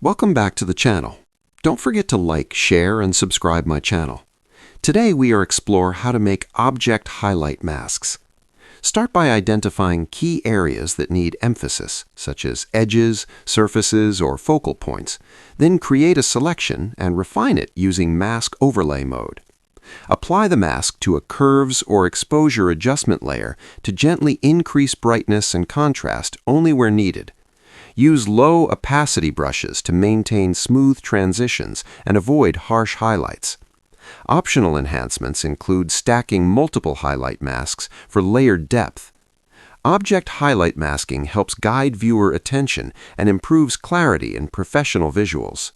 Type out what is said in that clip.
Welcome back to the channel. Don't forget to like, share, and subscribe my channel. Today we explore how to make object highlight masks. Start by identifying key areas that need emphasis, such as edges, surfaces, or focal points. Then create a selection and refine it using Mask Overlay mode. Apply the mask to a curves or exposure adjustment layer to gently increase brightness and contrast only where needed. Use low opacity brushes to maintain smooth transitions and avoid harsh highlights. Optional enhancements include stacking multiple highlight masks for layered depth. Object highlight masking helps guide viewer attention and improves clarity in professional visuals.